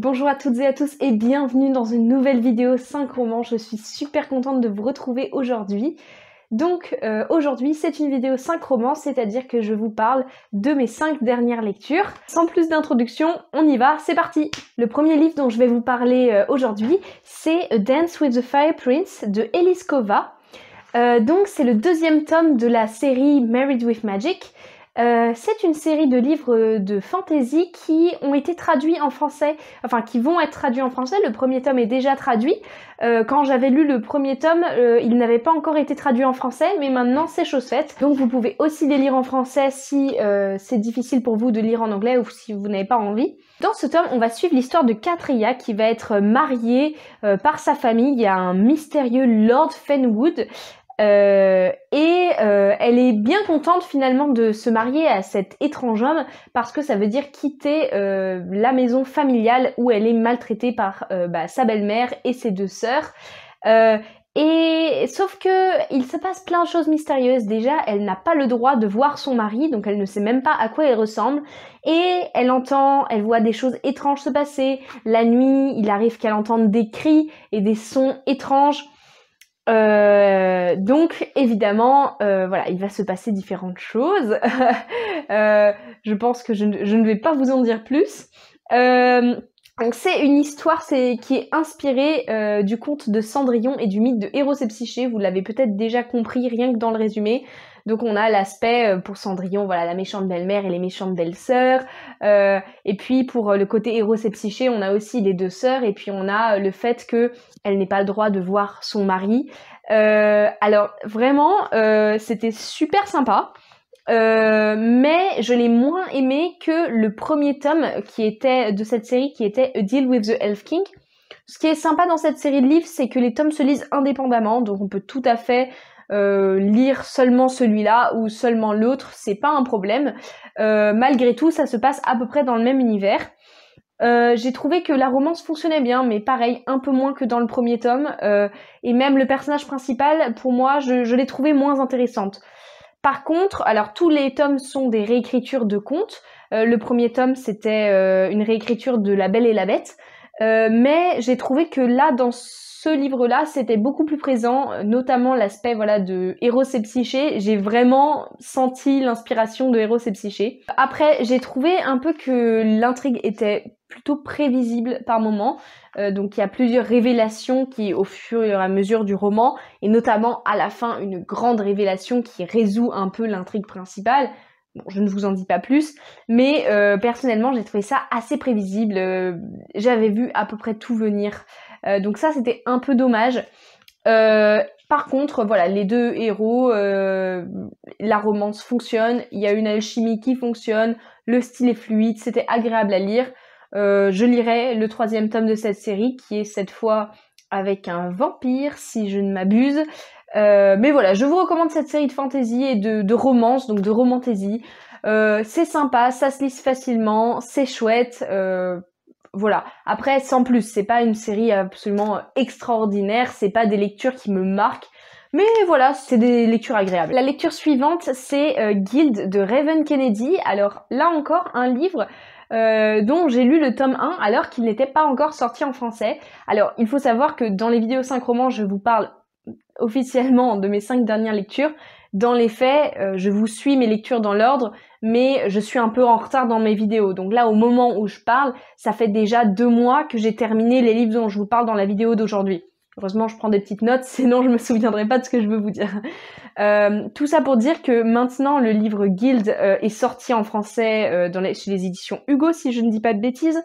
Bonjour à toutes et à tous et bienvenue dans une nouvelle vidéo 5 romans. Je suis super contente de vous retrouver aujourd'hui. Donc aujourd'hui c'est une vidéo 5 romans, c'est-à-dire que je vous parle de mes 5 dernières lectures. Sans plus d'introduction, on y va, c'est parti. Le premier livre dont je vais vous parler aujourd'hui, c'est A Dance with the Fire Prince de Elise Kova. Donc c'est le deuxième tome de la série Married with Magic. C'est une série de livres de fantasy qui ont été traduits en français, enfin qui vont être traduits en français. Le premier tome est déjà traduit. Quand j'avais lu le premier tome, il n'avait pas encore été traduit en français, mais maintenant c'est chose faite. Donc vous pouvez aussi les lire en français si c'est difficile pour vous de lire en anglais ou si vous n'avez pas envie. Dans ce tome, on va suivre l'histoire de Katria qui va être mariée par sa famille. Il y a un mystérieux Lord Fenwood. Elle est bien contente finalement de se marier à cet étrange homme parce que ça veut dire quitter la maison familiale où elle est maltraitée par sa belle-mère et ses deux sœurs. Et sauf que il se passe plein de choses mystérieuses. Déjà, elle n'a pas le droit de voir son mari, donc elle ne sait même pas à quoi il ressemble. Et elle voit des choses étranges se passer. La nuit, il arrive qu'elle entende des cris et des sons étranges. Donc évidemment voilà, il va se passer différentes choses. Je pense que je ne vais pas vous en dire plus. Donc c'est une histoire qui est inspirée du conte de Cendrillon et du mythe de Héros et Psyché. Vous l'avez peut-être déjà compris rien que dans le résumé. Donc on a l'aspect pour Cendrillon, voilà, la méchante belle-mère et les méchantes belles-sœurs. Et puis pour le côté Héros et Psyché, on a aussi les deux sœurs. Et puis on a le fait que elle n'ait pas le droit de voir son mari. Alors vraiment, c'était super sympa. Mais je l'ai moins aimé que le premier tome qui était de cette série, qui était A Deal with the Elf King. Ce qui est sympa dans cette série de livres, c'est que les tomes se lisent indépendamment, donc on peut tout à fait lire seulement celui-là ou seulement l'autre, c'est pas un problème. Malgré tout, ça se passe à peu près dans le même univers. J'ai trouvé que la romance fonctionnait bien, mais pareil, un peu moins que dans le premier tome. Et même le personnage principal, pour moi, je l'ai trouvé moins intéressante. Par contre, alors tous les tomes sont des réécritures de contes. Le premier tome, c'était une réécriture de La Belle et la Bête. Mais j'ai trouvé que là, dans ce livre-là, c'était beaucoup plus présent, notamment l'aspect voilà de Héros et Psyché. J'ai vraiment senti l'inspiration de Héros et Psyché. Après, j'ai trouvé un peu que l'intrigue était plutôt prévisible par moments. Donc il y a plusieurs révélations qui, au fur et à mesure du roman, et notamment à la fin, une grande révélation qui résout un peu l'intrigue principale. Bon, je ne vous en dis pas plus, mais personnellement, j'ai trouvé ça assez prévisible. J'avais vu à peu près tout venir. Donc ça, c'était un peu dommage. Par contre, voilà, les deux héros, la romance fonctionne, il y a une alchimie qui fonctionne, le style est fluide, c'était agréable à lire. Je lirai le 3e tome de cette série, qui est cette fois avec un vampire, si je ne m'abuse. Mais voilà, je vous recommande cette série de fantasy et de romance, donc de romantaisie. C'est sympa, ça se lise facilement, c'est chouette. Voilà. Après, sans plus, c'est pas une série absolument extraordinaire, c'est pas des lectures qui me marquent. Mais voilà, c'est des lectures agréables. La lecture suivante, c'est Guild de Raven Kennedy. Alors là encore, un livre dont j'ai lu le tome 1 alors qu'il n'était pas encore sorti en français. Alors, il faut savoir que dans les vidéos 5 romans, je vous parle officiellement de mes 5 dernières lectures. Dans les faits, je vous suis mes lectures dans l'ordre, mais je suis un peu en retard dans mes vidéos. Donc là, au moment où je parle, ça fait déjà 2 mois que j'ai terminé les livres dont je vous parle dans la vidéo d'aujourd'hui. Heureusement, je prends des petites notes, sinon je me souviendrai pas de ce que je veux vous dire. Tout ça pour dire que maintenant, le livre Guild est sorti en français chez les éditions Hugo, si je ne dis pas de bêtises.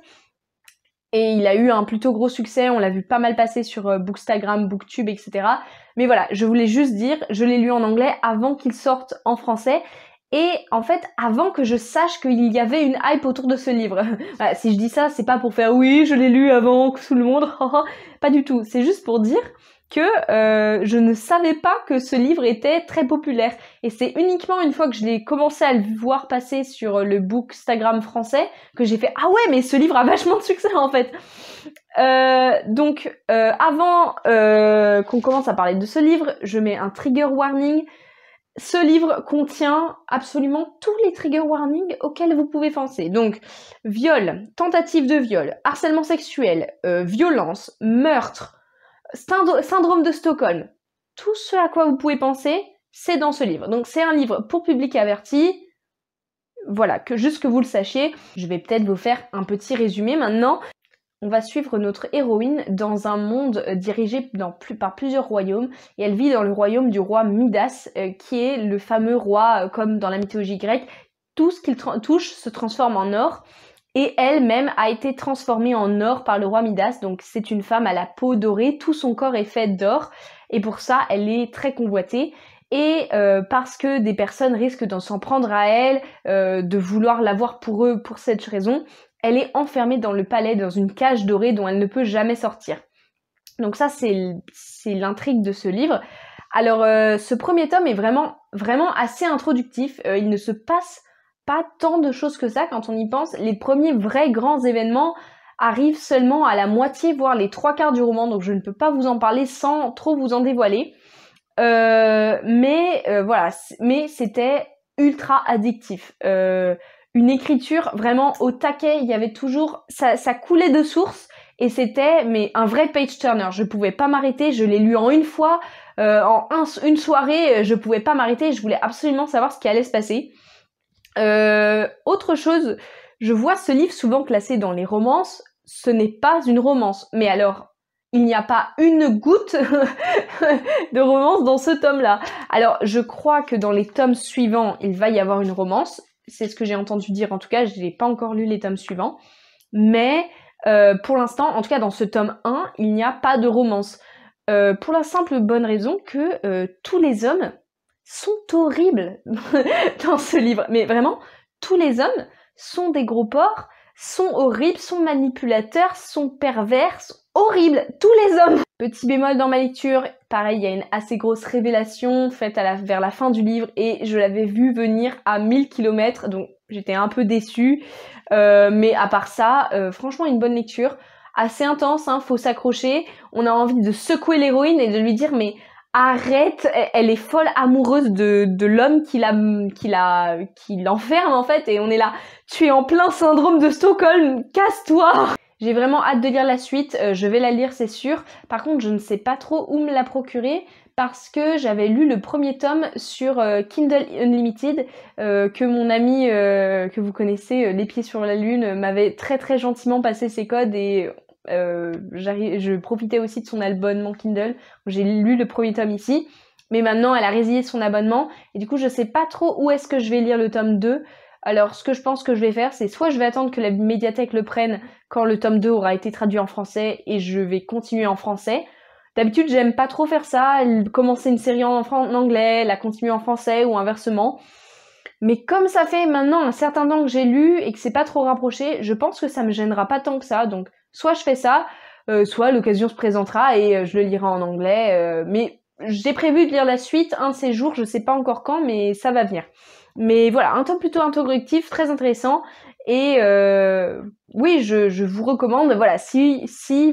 Et il a eu un plutôt gros succès, on l'a vu pas mal passer sur Bookstagram, Booktube, etc. Mais voilà, je voulais juste dire, je l'ai lu en anglais avant qu'il sorte en français. Et en fait, avant que je sache qu'il y avait une hype autour de ce livre. Voilà, si je dis ça, c'est pas pour faire « oui, je l'ai lu avant que tout le monde », pas du tout. C'est juste pour dire que je ne savais pas que ce livre était très populaire. Et c'est uniquement une fois que je l'ai commencé à le voir passer sur le Bookstagram français que j'ai fait « ah ouais, mais ce livre a vachement de succès en fait !» Donc, avant qu'on commence à parler de ce livre, je mets un trigger warning. ce livre contient absolument tous les trigger warnings auxquels vous pouvez penser. Donc, viol, tentative de viol, harcèlement sexuel, violence, meurtre, syndrome de Stockholm. Tout ce à quoi vous pouvez penser, c'est dans ce livre. Donc, c'est un livre pour public averti. Voilà, juste que vous le sachiez. Je vais peut-être vous faire un petit résumé maintenant. On va suivre notre héroïne dans un monde dirigé par plusieurs royaumes et elle vit dans le royaume du roi Midas qui est le fameux roi comme dans la mythologie grecque. Tout ce qu'il touche se transforme en or et elle-même a été transformée en or par le roi Midas. Donc c'est une femme à la peau dorée, tout son corps est fait d'or et pour ça elle est très convoitée. Et parce que des personnes risquent d'en s'en prendre à elle, de vouloir l'avoir pour eux pour cette raison, elle est enfermée dans le palais, dans une cage dorée dont elle ne peut jamais sortir. Donc ça, c'est l'intrigue de ce livre. Alors, ce premier tome est vraiment assez introductif. Il ne se passe pas tant de choses que ça quand on y pense. Les premiers vrais grands événements arrivent seulement à la moitié, voire les 3/4 du roman. Donc je ne peux pas vous en parler sans trop vous en dévoiler. Voilà, mais c'était ultra addictif. Une écriture vraiment au taquet, il y avait toujours, ça coulait de source et c'était mais un vrai page turner. Je pouvais pas m'arrêter, je l'ai lu en une fois, une soirée, je pouvais pas m'arrêter, je voulais absolument savoir ce qui allait se passer. Autre chose, je vois ce livre souvent classé dans les romances, ce n'est pas une romance, mais alors il n'y a pas une goutte de romance dans ce tome-là. Alors je crois que dans les tomes suivants, il va y avoir une romance. C'est ce que j'ai entendu dire, en tout cas, je n'ai pas encore lu les tomes suivants. Mais pour l'instant, en tout cas dans ce tome 1, il n'y a pas de romance. Pour la simple bonne raison que tous les hommes sont horribles dans ce livre. Mais vraiment, tous les hommes sont des gros porcs, sont horribles, sont manipulateurs, sont pervers, sont horribles, tous les hommes. Petit bémol dans ma lecture, pareil, il y a une assez grosse révélation faite vers la fin du livre et je l'avais vue venir à 1000 km, donc j'étais un peu déçue. Mais à part ça, franchement une bonne lecture, assez intense, hein, faut s'accrocher. On a envie de secouer l'héroïne et de lui dire mais arrête, elle est folle amoureuse de l'homme qui l'enferme en fait et on est là, tu es en plein syndrome de Stockholm, casse-toi. J'ai vraiment hâte de lire la suite, je vais la lire c'est sûr. Par contre, je ne sais pas trop où me la procurer parce que j'avais lu le premier tome sur Kindle Unlimited que mon ami que vous connaissez, Les Pieds sur la Lune, m'avait très très gentiment passé ses codes et je profitais aussi de son abonnement Kindle. J'ai lu le premier tome ici, mais maintenant elle a résilié son abonnement et du coup je sais pas trop où est-ce que je vais lire le tome 2. Alors ce que je pense que je vais faire, c'est soit je vais attendre que la médiathèque le prenne quand le tome 2 aura été traduit en français et je vais continuer en français. D'habitude j'aime pas trop faire ça, commencer une série en anglais, la continuer en français ou inversement. Mais comme ça fait maintenant un certain temps que j'ai lu et que c'est pas trop rapproché, je pense que ça me gênera pas tant que ça. Donc soit je fais ça, soit l'occasion se présentera et je le lirai en anglais. Mais j'ai prévu de lire la suite un de ces jours, je sais pas encore quand, mais ça va venir. Mais voilà, un tome plutôt introductif, très intéressant. Et oui, je vous recommande, voilà, si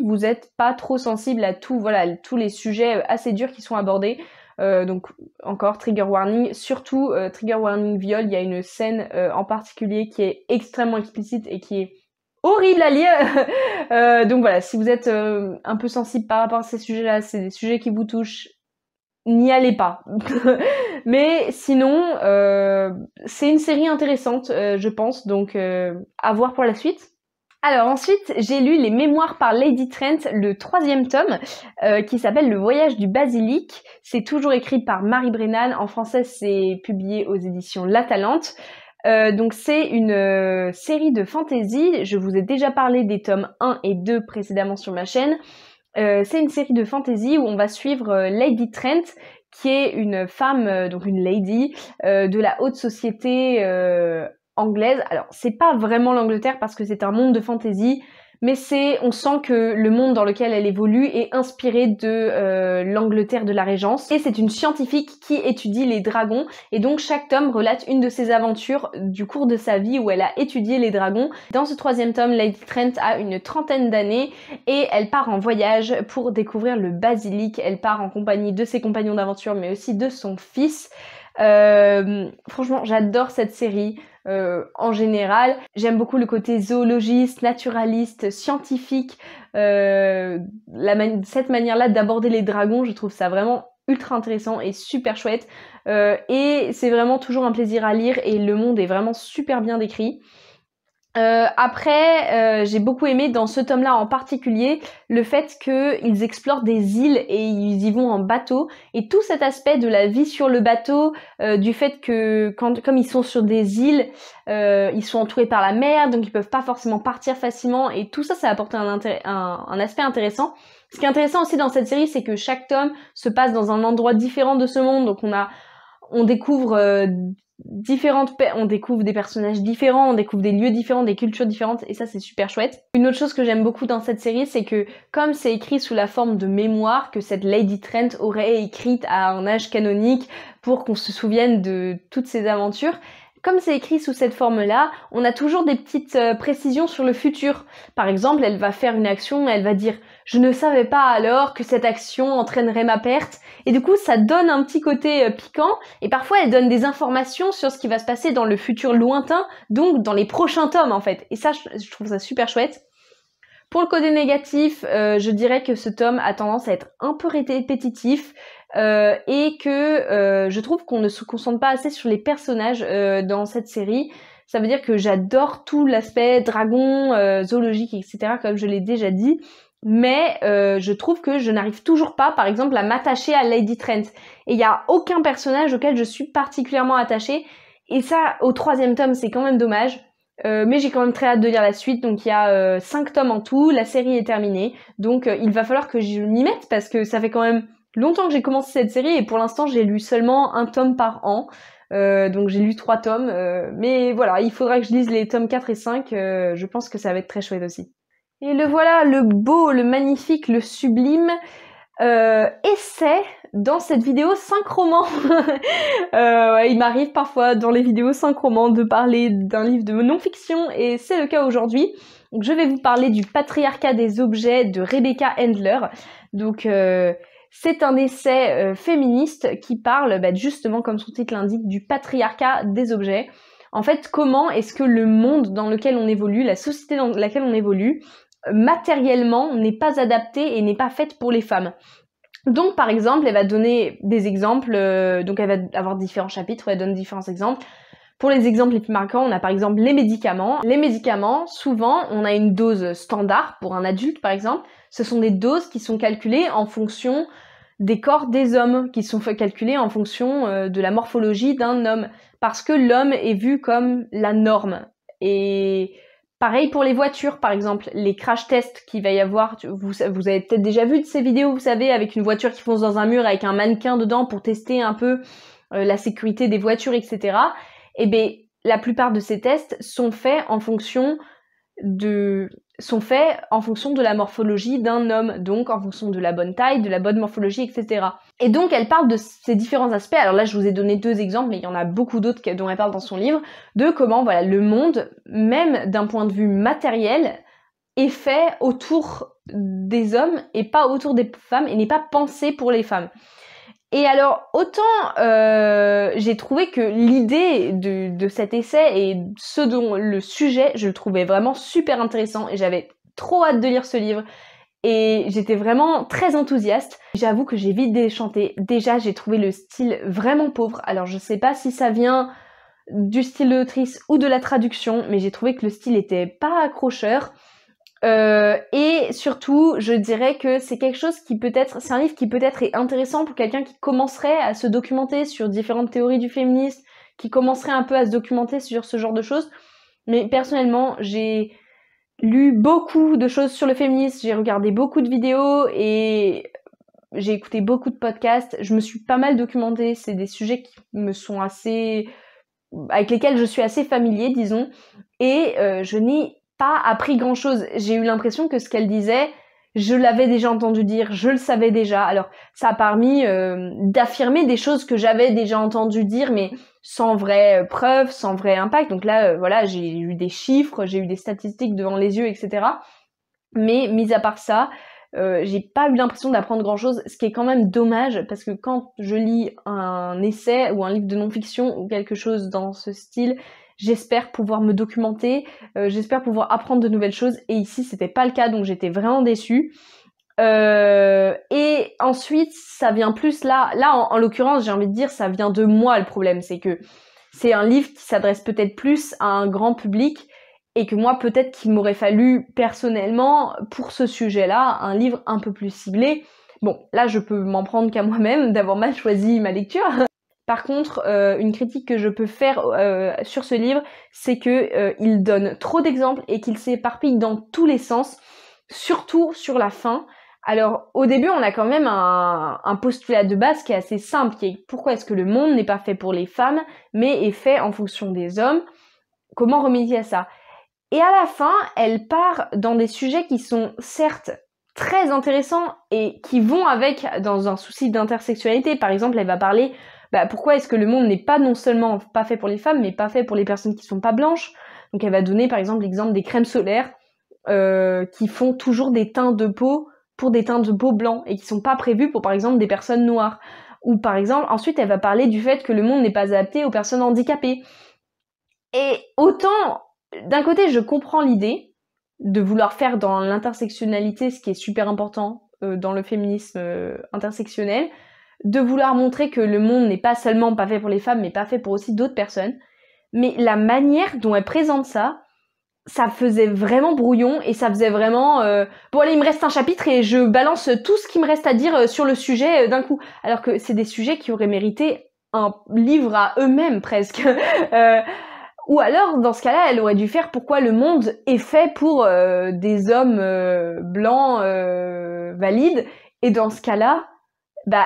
vous n'êtes pas trop sensible à tous les sujets assez durs qui sont abordés, donc encore trigger warning, surtout trigger warning viol, il y a une scène en particulier qui est extrêmement explicite et qui est horrible à lire. Donc voilà, si vous êtes un peu sensible par rapport à ces sujets-là, c'est des sujets qui vous touchent, n'y allez pas. Mais sinon, c'est une série intéressante, je pense, donc à voir pour la suite. Alors ensuite, j'ai lu Les Mémoires par Lady Trent, le 3e tome, qui s'appelle Le Voyage du Basilic. C'est toujours écrit par Marie Brennan. En français, c'est publié aux éditions La Talente. Donc c'est une série de fantasy. Je vous ai déjà parlé des tomes 1 et 2 précédemment sur ma chaîne. C'est une série de fantasy où on va suivre Lady Trent, qui est une femme, donc une lady, de la haute société anglaise. Alors, c'est pas vraiment l'Angleterre parce que c'est un monde de fantasy, mais on sent que le monde dans lequel elle évolue est inspiré de l'Angleterre de la Régence. Et c'est une scientifique qui étudie les dragons. Et donc chaque tome relate une de ses aventures du cours de sa vie où elle a étudié les dragons. Dans ce 3e tome, Lady Trent a une trentaine d'années et elle part en voyage pour découvrir le basilic. Elle part en compagnie de ses compagnons d'aventure mais aussi de son fils. Franchement, j'adore cette série. En général, j'aime beaucoup le côté zoologiste, naturaliste, scientifique. Cette manière-là d'aborder les dragons, je trouve ça vraiment ultra intéressant et super chouette. Et c'est vraiment toujours un plaisir à lire et le monde est vraiment super bien décrit. Après, j'ai beaucoup aimé dans ce tome-là en particulier le fait qu'ils explorent des îles et ils y vont en bateau et tout cet aspect de la vie sur le bateau, du fait que comme ils sont sur des îles, ils sont entourés par la mer, donc ils peuvent pas forcément partir facilement et tout ça, ça apporte un aspect intéressant. Ce qui est intéressant aussi dans cette série, c'est que chaque tome se passe dans un endroit différent de ce monde, donc on découvre on découvre des personnages différents, on découvre des lieux différents, des cultures différentes et ça c'est super chouette. Une autre chose que j'aime beaucoup dans cette série, c'est que comme c'est écrit sous la forme de mémoire que cette Lady Trent aurait écrite à un âge canonique pour qu'on se souvienne de toutes ses aventures, comme c'est écrit sous cette forme-là, on a toujours des petites précisions sur le futur. Par exemple, elle va faire une action, elle va dire « Je ne savais pas alors que cette action entraînerait ma perte ». Et du coup, ça donne un petit côté piquant. Et parfois, elle donne des informations sur ce qui va se passer dans le futur lointain, donc dans les prochains tomes en fait. Et ça, je trouve ça super chouette. Pour le côté négatif, je dirais que ce tome a tendance à être un peu répétitif. Et que je trouve qu'on ne se concentre pas assez sur les personnages dans cette série. Ça veut dire que j'adore tout l'aspect dragon, zoologique, etc. comme je l'ai déjà dit. Mais je trouve que je n'arrive toujours pas, par exemple, à m'attacher à Lady Trent. Et il n'y a aucun personnage auquel je suis particulièrement attachée. Et ça, au 3e tome, c'est quand même dommage. Mais j'ai quand même très hâte de lire la suite. Donc il y a 5 tomes en tout, la série est terminée. Donc il va falloir que je m'y mette parce que ça fait quand même longtemps que j'ai commencé cette série et pour l'instant j'ai lu seulement un tome par an. Donc j'ai lu 3 tomes. Mais voilà, il faudra que je lise les tomes 4 et 5. Je pense que ça va être très chouette aussi. Et le voilà, le beau, le magnifique, le sublime essai dans cette vidéo 5 romans. Ouais, il m'arrive parfois dans les vidéos 5 romans de parler d'un livre de non-fiction et c'est le cas aujourd'hui. Donc je vais vous parler du Patriarcat des objets de Rebecca Handler. Donc c'est un essai féministe qui parle justement, comme son titre l'indique, du patriarcat des objets. En fait, comment est-ce que le monde dans lequel on évolue, la société dans laquelle on évolue, matériellement n'est pas adaptée et n'est pas faite pour les femmes. Donc par exemple, elle va donner des exemples, donc elle va avoir différents chapitres où elle donne différents exemples. Pour les exemples les plus marquants, on a par exemple les médicaments. Les médicaments, souvent, on a une dose standard pour un adulte par exemple. Ce sont des doses qui sont calculées en fonction des corps des hommes, qui sont calculées en fonction de la morphologie d'un homme. Parce que l'homme est vu comme la norme. Et pareil pour les voitures, par exemple, les crash tests qu'il va y avoir, vous avez peut-être déjà vu de ces vidéos, vous savez, avec une voiture qui fonce dans un mur avec un mannequin dedans pour tester un peu la sécurité des voitures, etc. Eh bien, la plupart de ces tests sont faits en fonction de la morphologie d'un homme, donc en fonction de la bonne taille, de la bonne morphologie, etc. Et donc elle parle de ces différents aspects, alors là je vous ai donné 2 exemples, mais il y en a beaucoup d'autres dont elle parle dans son livre, de comment voilà le monde, même d'un point de vue matériel, est fait autour des hommes et pas autour des femmes, et n'est pas pensé pour les femmes. Et alors, autant j'ai trouvé que l'idée de cet essai et ce dont le sujet, je le trouvais vraiment super intéressant et j'avais trop hâte de lire ce livre et j'étais vraiment très enthousiaste. J'avoue que j'ai vite déchanté. Déjà, j'ai trouvé le style vraiment pauvre. Alors, je sais pas si ça vient du style de l'autrice ou de la traduction, mais j'ai trouvé que le style était pas accrocheur. Et surtout, je dirais que c'est quelque chose qui c'est un livre qui peut-être est intéressant pour quelqu'un qui commencerait à se documenter sur différentes théories du féminisme, qui commencerait un peu à se documenter sur ce genre de choses. Mais personnellement, j'ai lu beaucoup de choses sur le féminisme, j'ai regardé beaucoup de vidéos et j'ai écouté beaucoup de podcasts. Je me suis pas mal documentée, c'est des sujets qui me sont avec lesquels je suis assez familier, disons. Et je n'ai pas appris grand chose. J'ai eu l'impression que ce qu'elle disait, je l'avais déjà entendu dire, je le savais déjà. Alors ça a permis d'affirmer des choses que j'avais déjà entendu dire, mais sans vraie preuve, sans vrai impact. Donc là, voilà, j'ai eu des chiffres, j'ai eu des statistiques devant les yeux, etc. Mais mis à part ça, j'ai pas eu l'impression d'apprendre grand chose, ce qui est quand même dommage parce que quand je lis un essai ou un livre de non-fiction ou quelque chose dans ce style, j'espère pouvoir me documenter, j'espère pouvoir apprendre de nouvelles choses, et ici c'était pas le cas, donc j'étais vraiment déçue. Et ensuite ça vient plus là en l'occurrence, j'ai envie de dire, ça vient de moi. Le problème, c'est que c'est un livre qui s'adresse peut-être plus à un grand public, et que moi peut-être qu'il m'aurait fallu personnellement pour ce sujet-là un livre un peu plus ciblé. Bon, là je peux m'en prendre qu'à moi-même d'avoir mal choisi ma lecture. Par contre, une critique que je peux faire sur ce livre, c'est que il donne trop d'exemples et qu'il s'éparpille dans tous les sens, surtout sur la fin. Alors, au début, on a quand même un postulat de base qui est assez simple, qui est pourquoi est-ce que le monde n'est pas fait pour les femmes, mais est fait en fonction des hommes? Comment remédier à ça? Et à la fin, elle part dans des sujets qui sont certes très intéressants et qui vont avec dans un souci d'intersexualité. Par exemple, elle va parler pourquoi est-ce que le monde n'est pas non seulement pas fait pour les femmes, mais pas fait pour les personnes qui sont pas blanches. Donc elle va donner par exemple l'exemple des crèmes solaires qui font toujours des teints de peau pour des teints de peau blancs et qui sont pas prévus pour par exemple des personnes noires. Ou par exemple, ensuite elle va parler du fait que le monde n'est pas adapté aux personnes handicapées. Et autant, d'un côté, je comprends l'idée de vouloir faire dans l'intersectionnalité ce qui est super important dans le féminisme intersectionnel, de vouloir montrer que le monde n'est pas seulement pas fait pour les femmes, mais pas fait pour aussi d'autres personnes. Mais la manière dont elle présente ça faisait vraiment brouillon, et ça faisait vraiment bon allez, il me reste un chapitre et je balance tout ce qui me reste à dire sur le sujet d'un coup, alors que c'est des sujets qui auraient mérité un livre à eux-mêmes presque. Ou alors dans ce cas-là, elle aurait dû faire pourquoi le monde est fait pour des hommes blancs valides, et dans ce cas-là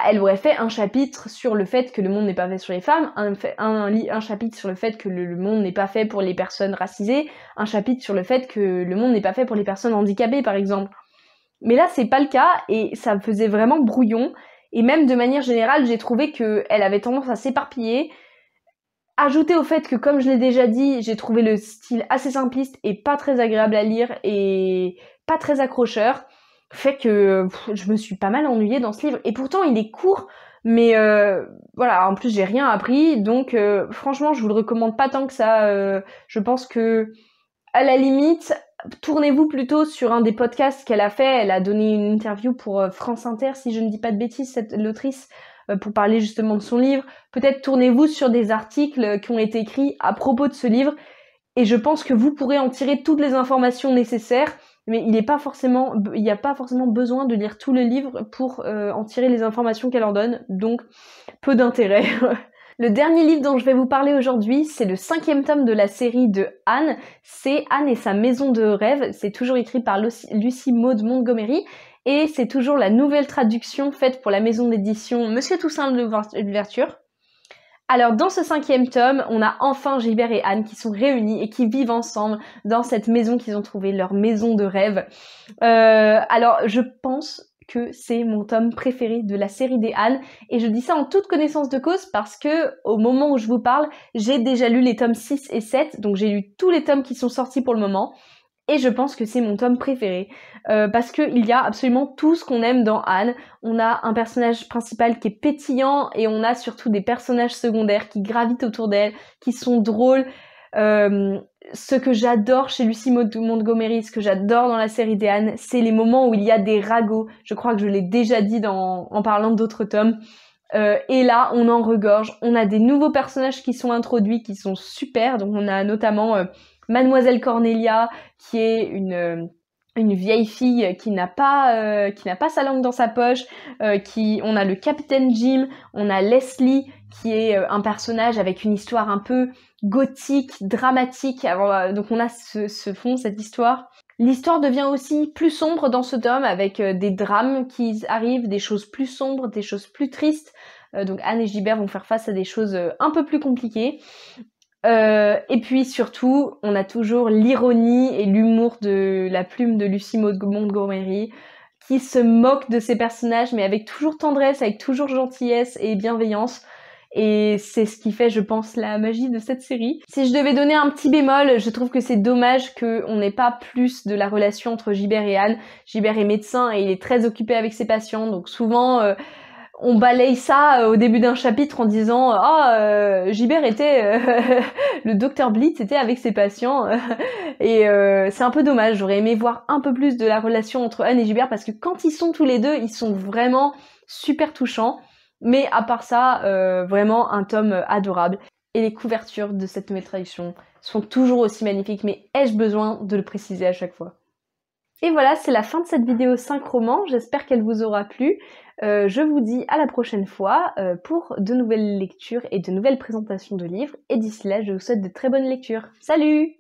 elle aurait fait un chapitre sur le fait que le monde n'est pas fait sur les femmes, un chapitre sur le fait que le monde n'est pas fait pour les personnes racisées, un chapitre sur le fait que le monde n'est pas fait pour les personnes handicapées, par exemple. Mais là, c'est pas le cas, et ça me faisait vraiment brouillon, et même de manière générale, j'ai trouvé qu'elle avait tendance à s'éparpiller. Ajouté au fait que, comme je l'ai déjà dit, j'ai trouvé le style assez simpliste et pas très agréable à lire et pas très accrocheur, fait que je me suis pas mal ennuyée dans ce livre. Et pourtant il est court, mais voilà, en plus j'ai rien appris, donc franchement je vous le recommande pas tant que ça. Je pense que à la limite, tournez-vous plutôt sur un des podcasts qu'elle a fait. Elle a donné une interview pour France Inter, si je ne dis pas de bêtises, l'autrice, pour parler justement de son livre. Peut-être tournez-vous sur des articles qui ont été écrits à propos de ce livre, et je pense que vous pourrez en tirer toutes les informations nécessaires. Mais il n'y a pas forcément besoin de lire tout le livre pour en tirer les informations qu'elle en donne, donc peu d'intérêt. Le dernier livre dont je vais vous parler aujourd'hui, c'est le 5e tome de la série de Anne. C'est Anne et sa maison de rêve. C'est toujours écrit par Lucie Maud Montgomery, et c'est toujours la nouvelle traduction faite pour la maison d'édition Monsieur Toussaint Louverture. Alors dans ce 5e tome, on a enfin Gilbert et Anne qui sont réunis et qui vivent ensemble dans cette maison qu'ils ont trouvée, leur maison de rêve. Alors je pense que c'est mon tome préféré de la série des Anne, et je dis ça en toute connaissance de cause parce que au moment où je vous parle, j'ai déjà lu les tomes 6 et 7, donc j'ai lu tous les tomes qui sont sortis pour le moment. Et je pense que c'est mon tome préféré, parce qu'il y a absolument tout ce qu'on aime dans Anne. On a un personnage principal qui est pétillant, et on a surtout des personnages secondaires qui gravitent autour d'elle, qui sont drôles. Ce que j'adore chez Lucie Maud Montgomery, ce que j'adore dans la série des Anne, c'est les moments où il y a des ragots. Je crois que je l'ai déjà dit en parlant d'autres tomes. Et là, on en regorge. On a des nouveaux personnages qui sont introduits, qui sont super. Donc on a notamment Mademoiselle Cornelia, qui est une vieille fille qui n'a pas sa langue dans sa poche. On a le Capitaine Jim, on a Leslie, qui est un personnage avec une histoire un peu gothique, dramatique. Donc on a ce fond, cette histoire. L'histoire devient aussi plus sombre dans ce tome, avec des drames qui arrivent, des choses plus sombres, des choses plus tristes. Donc Anne et Gilbert vont faire face à des choses un peu plus compliquées. Et puis surtout, on a toujours l'ironie et l'humour de la plume de Lucie Maud Montgomery, qui se moque de ses personnages, mais avec toujours tendresse, avec toujours gentillesse et bienveillance. et c'est ce qui fait, je pense, la magie de cette série. Si je devais donner un petit bémol, je trouve que c'est dommage qu'on n'ait pas plus de la relation entre Gilbert et Anne. Gilbert est médecin et il est très occupé avec ses patients, donc souvent on balaye ça au début d'un chapitre en disant Gilbert était le docteur Blitz était avec ses patients et c'est un peu dommage. J'aurais aimé voir un peu plus de la relation entre Anne et Gilbert parce que quand ils sont tous les deux, ils sont vraiment super touchants. Mais à part ça, vraiment un tome adorable. Et les couvertures de cette nouvelle traduction sont toujours aussi magnifiques, mais ai-je besoin de le préciser à chaque fois? Et voilà, c'est la fin de cette vidéo 5 romans, j'espère qu'elle vous aura plu. Je vous dis à la prochaine fois pour de nouvelles lectures et de nouvelles présentations de livres. Et d'ici là, je vous souhaite de très bonnes lectures. Salut!